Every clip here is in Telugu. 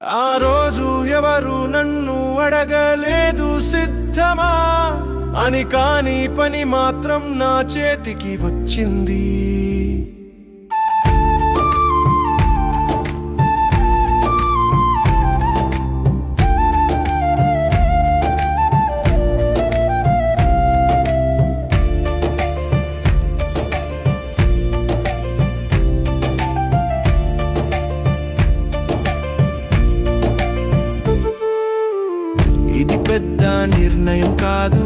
ఆ రోజు ఎవరు నన్ను అడగలేదు సిద్ధమా అని, కాని పని మాత్రం నా చేతికి వచ్చింది. ఇది పెద్ద నిర్ణయం కాదు,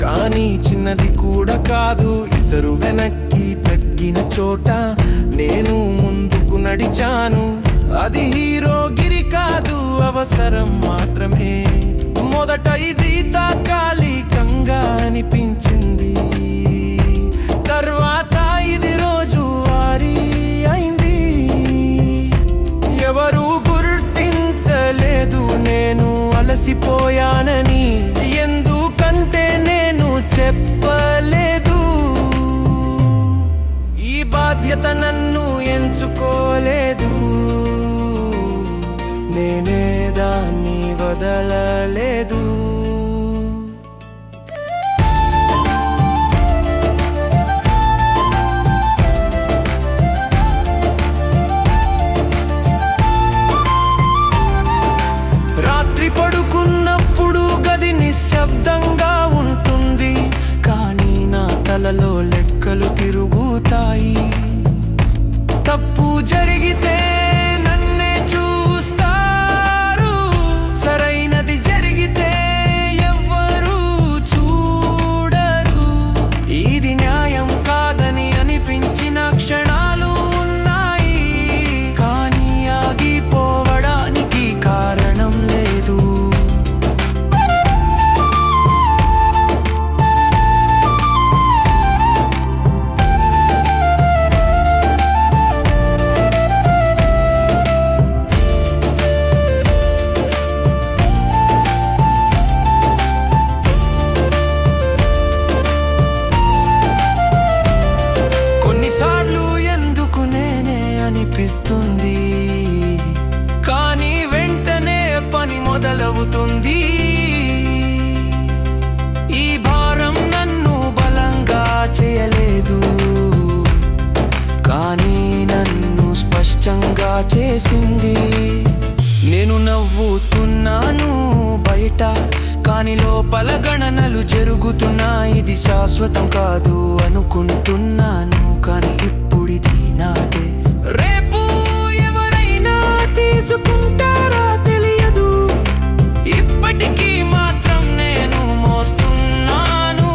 కానీ చిన్నది కూడా కాదు. ఇద్దరు వెనక్కి తగ్గిన చోట నేను ముందుకు నడిచాను. అది హీరోగిరి కాదు, అవసరం మాత్రమే. మొదట ఇది తాత్కాలికంగా అనిపించింది, తర్వాత ఇది రోజువారీ అయింది. ఎవరు గుర్తించలేదు నేను అలసిపోయానని, ఎందుకంటే నేను చెప్పలేదు. ఈ బాధ్యత నన్ను ఎంచుకోలేదు, నేనే దాన్ని వదలలేదు. రాత్రి పడుకున్నప్పుడు గది నిశ్శబ్దంగా ఉంటుంది, కానీ నా తలలో లెక్కలు తిరుగుతాయి. తప్పు జరిగితే నన్నే చూస్తారు, సరైనది జరిగితే ఎవ్వరూ చూడరు. ఇది న్యాయం కాదని అనిపించిన క్షణాలు ఉన్నాయి, కానీ ఆగిపోవడానికి కారణం లేదు. కొన్నిసార్లు ఎందుకు నేనే అనిపిస్తుంది, కానీ వెంటనే పని మొదలవుతుంది. ఈ భారం నన్ను బలంగా చేయలేదు, కానీ నన్ను స్పష్టంగా చేసింది. నేను నవ్వుతున్నాను బయట, కానీ లోపల గణనలు జరుగుతున్నా. ఇది శాశ్వతం కాదు అనుకుంటున్నాను, కానీ ఇప్పుడిది నాదే. రేపు ఎవరైనా తీసుకుంటారా తెలియదు, ఇప్పటికీ మాత్రం నేను మోస్తున్నాను.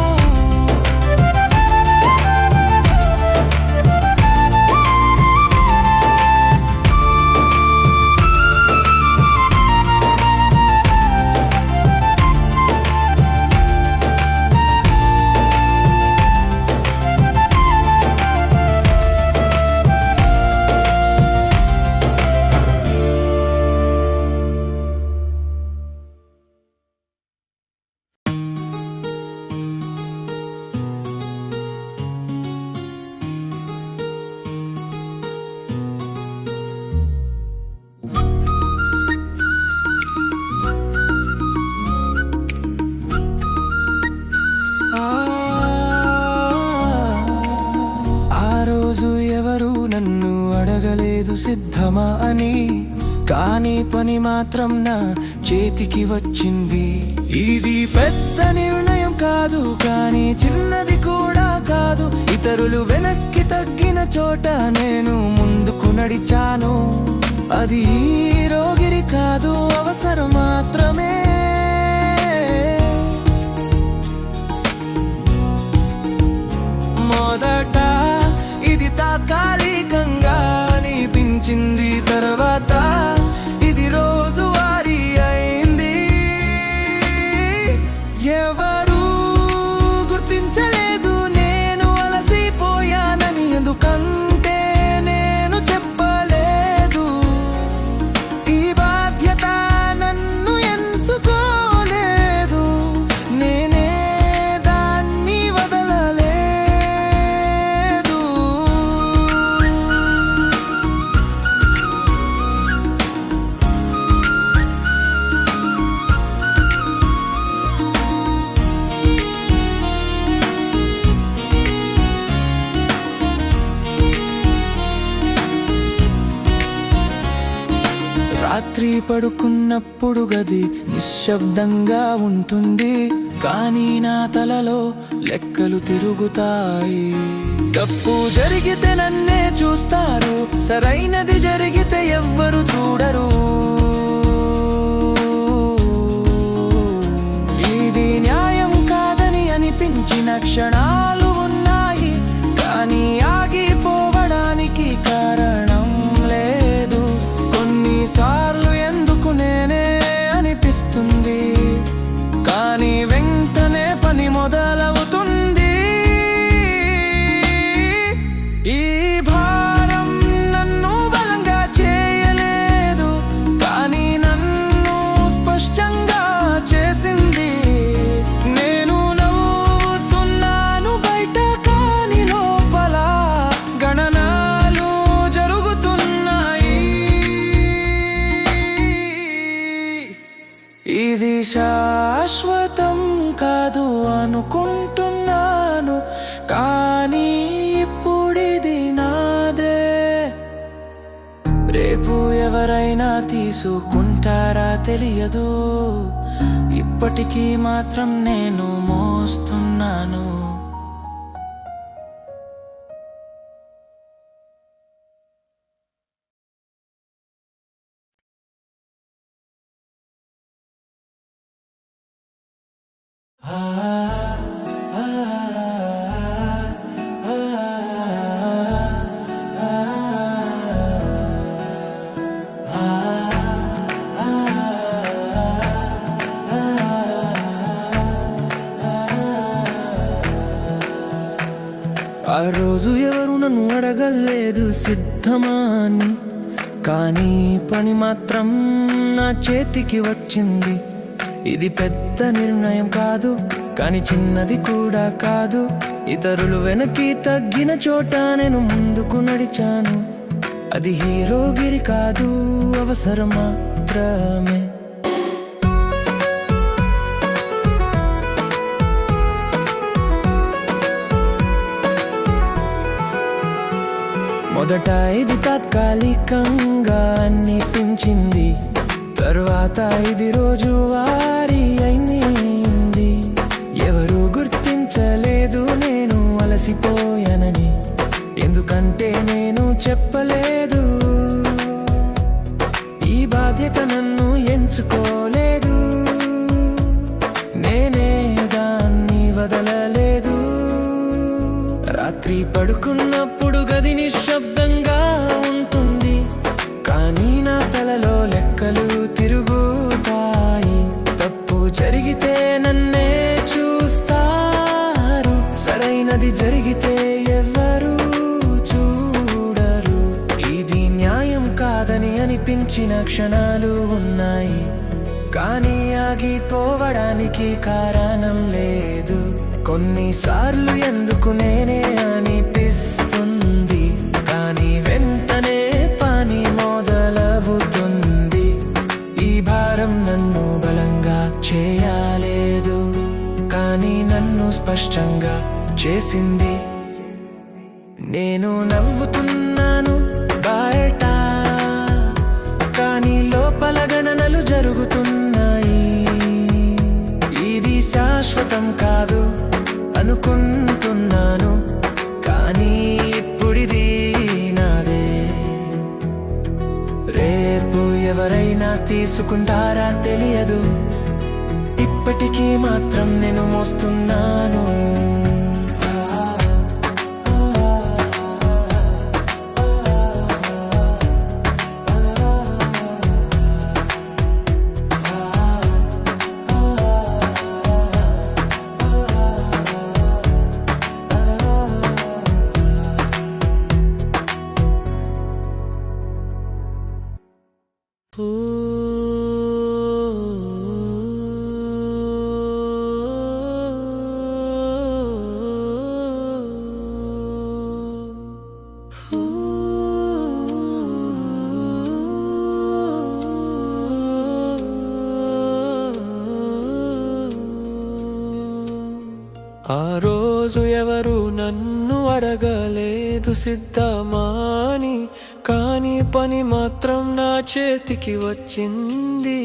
ఆ రోజు ఎవరు నన్ను అడగలేదు సిద్ధమా అని, కానీ పని మాత్రం నా చేతికి వచ్చింది. ఇది పెద్ద నిర్ణయం కాదు, కానీ చిన్నది కూడా కాదు. ఇతరులు వెనక్కి తగ్గిన చోట నేను ముందుకు నడిచాను. అది హీరోగిరి కాదు, అవసరం మాత్రమే. మొదట ఇది తాత్కాలికంగా అనిపించింది, తర్వాత ఇది రోజువారీ అయింది. ఎవరు గుర్తించలేదు నేను అలసిపోయానని, ఎందుకంటే నేను చెప్పలేదు. ఈ బాధ్యత నన్ను ఎంచుకోలేదు, నేనే దాన్ని వదలలేదు. రాత్రి పడుకున్నప్పుడు గది నిశ్శబ్దంగా ఉంటుంది, కానీ నా తలలో లెక్కలు తిరుగుతాయి. తప్పు జరిగితే నన్నే చూస్తారు, సరైనది జరిగితే ఎవ్వరు చూడరు. ఇది న్యాయం కాదని అనిపించిన క్షణాలు ఉన్నాయి, కానీ ఆగిపోవడానికి కారణం లేదు. కొన్నిసార్లు ఎందుకు నేనే అనిపిస్తుంది, కానీ వెంటనే పని మొదలవుతుంది. ఈ భారం నన్ను బలంగా చేయలేదు, కానీ నన్ను స్పష్టంగా చేసింది. నేను నవ్వుతున్నాను బయట, కానీ లోపల గణనాలు జరుగుతున్నాయి. ఇది శాశ్వతం కాదు అనుకుంటున్నాను, కానీ ఇప్పుడిది నాదే. రేపు ఎవరైనా తీసుకుంటారా తెలియదు, ఇప్పటికీ మాత్రం నేను మోస్తున్నాను. ఆ రోజు ఎవరు నన్ను అడగలేదు సిద్ధమా అని, కానీ పని మాత్రం నా చేతికి వచ్చింది. ఇది పెద్ద నిర్ణయం కాదు, కానీ చిన్నది కూడా కాదు. ఇతరులు వెనక్కి తగ్గిన చోట నేను ముందుకు నడిచాను. అది హీరోగిరి కాదు, అవసరం మాత్రమే. మొదట ఇది తాత్కాలికంగా అనిపించింది, తరువాత ఇది రోజువారీ అయింది. ఎవరు గుర్తించలేదు నేను అలసిపోయానని, ఎందుకంటే నేను చెప్పలేదు. ఈ బాధ్యత నన్ను ఎంచుకోలేదు, నేనే దాన్ని వదలలేదు. రాత్రి పడుకున్నప్పుడు గది నిశ్శబ్దంగా ఉంటుంది, కానీ నా తలలో లెక్కలు తిరుగుతాయి. తప్పు జరిగితే నన్నే చూస్తారు, సరైనది జరిగితే ఎవ్వరూ చూడరు. ఇది న్యాయం కాదని అనిపించిన క్షణాలు ఉన్నాయి, కానీ ఆగిపోవడానికి కారణం లేదు. కొన్నిసార్లు ఎందుకు నేనే అనిపిస్తుంది, కానీ వెంటనే పని మొదలవుతుంది. ఈ భారం నన్ను బలంగా చేయలేదు, కానీ నన్ను స్పష్టంగా చేసింది. నేను నవ్వుతున్నాను బయట, కానీ లోపల గణనలు జరుగుతున్నాయి. ఇది శాశ్వతం కాదు అనుకుంటున్నాను, కానీ ఇప్పుడిది నాదే. రేపు ఎవరైనా తీసుకుంటారా తెలియదు, ఇప్పటికీ మాత్రం నేను మోస్తున్నాను. ఆ రోజు ఎవరు నన్ను అడగలేదు సిద్ధమా అని, కానీ పని మాత్రం నా చేతికి వచ్చింది.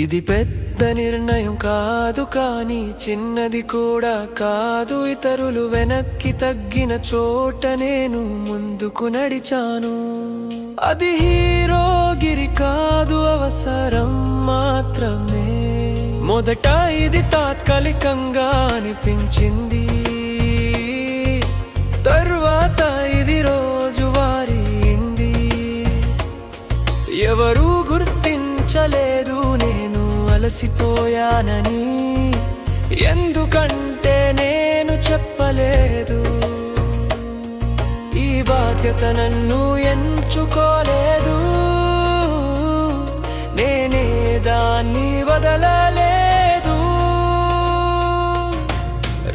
ఇది పెద్ద నిర్ణయం కాదు, కానీ చిన్నది కూడా కాదు. ఇతరులు వెనక్కి తగ్గిన చోట నేను ముందుకు నడిచాను. అది హీరోగిరి కాదు, అవసరం మాత్రమే. మొదట ఇది తాత్కాలికంగా అనిపించింది, తర్వాత ఇది రోజువారీంది. ఎవరూ గుర్తించలేదు నేను అలసిపోయానని, ఎందుకంటే నేను చెప్పలేదు. ఈ బాధ్యత నన్ను ఎంచుకోలేదు, నేనే దాన్ని వదలలేదు.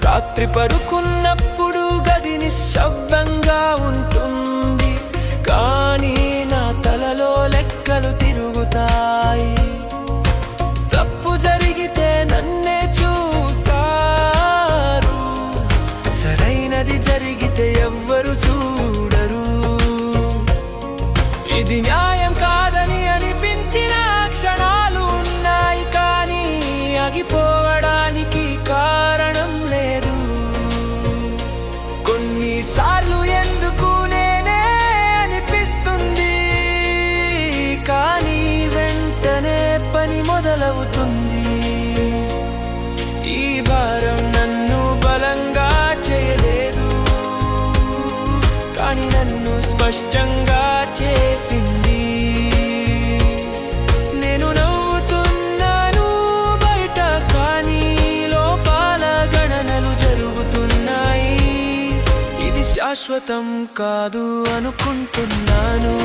రాత్రి పడుకున్నప్పుడు గది నిశ్శబ్దంగా ఉంటుంది, కానీ నా తలలో లెక్కలు తిరుగుతాయి. తప్పు జరిగితే నన్నే చూస్తారు, సరైనది జరిగితే ఎవ్వరు చూడరు. ఇది న్యాయం కాదని అనిపించిన క్షణాలు ఉన్నాయి, కానీ ఆగిపోవడానికి కారణం లేదు. కొన్నిసార్లు ఎందుకు నేనే అనిపిస్తుంది, కానీ వెంటనే పని మొదలవుతుంది. ఈ భారం నన్ను బలంగా చేయలేదు, కానీ నన్ను స్పష్టంగా చేసింది. నేను నవ్వుతున్నాను బయట, కానీ లోపాల గణనలు జరుగుతున్నాయి. ఇది శాశ్వతం కాదు అనుకుంటున్నాను.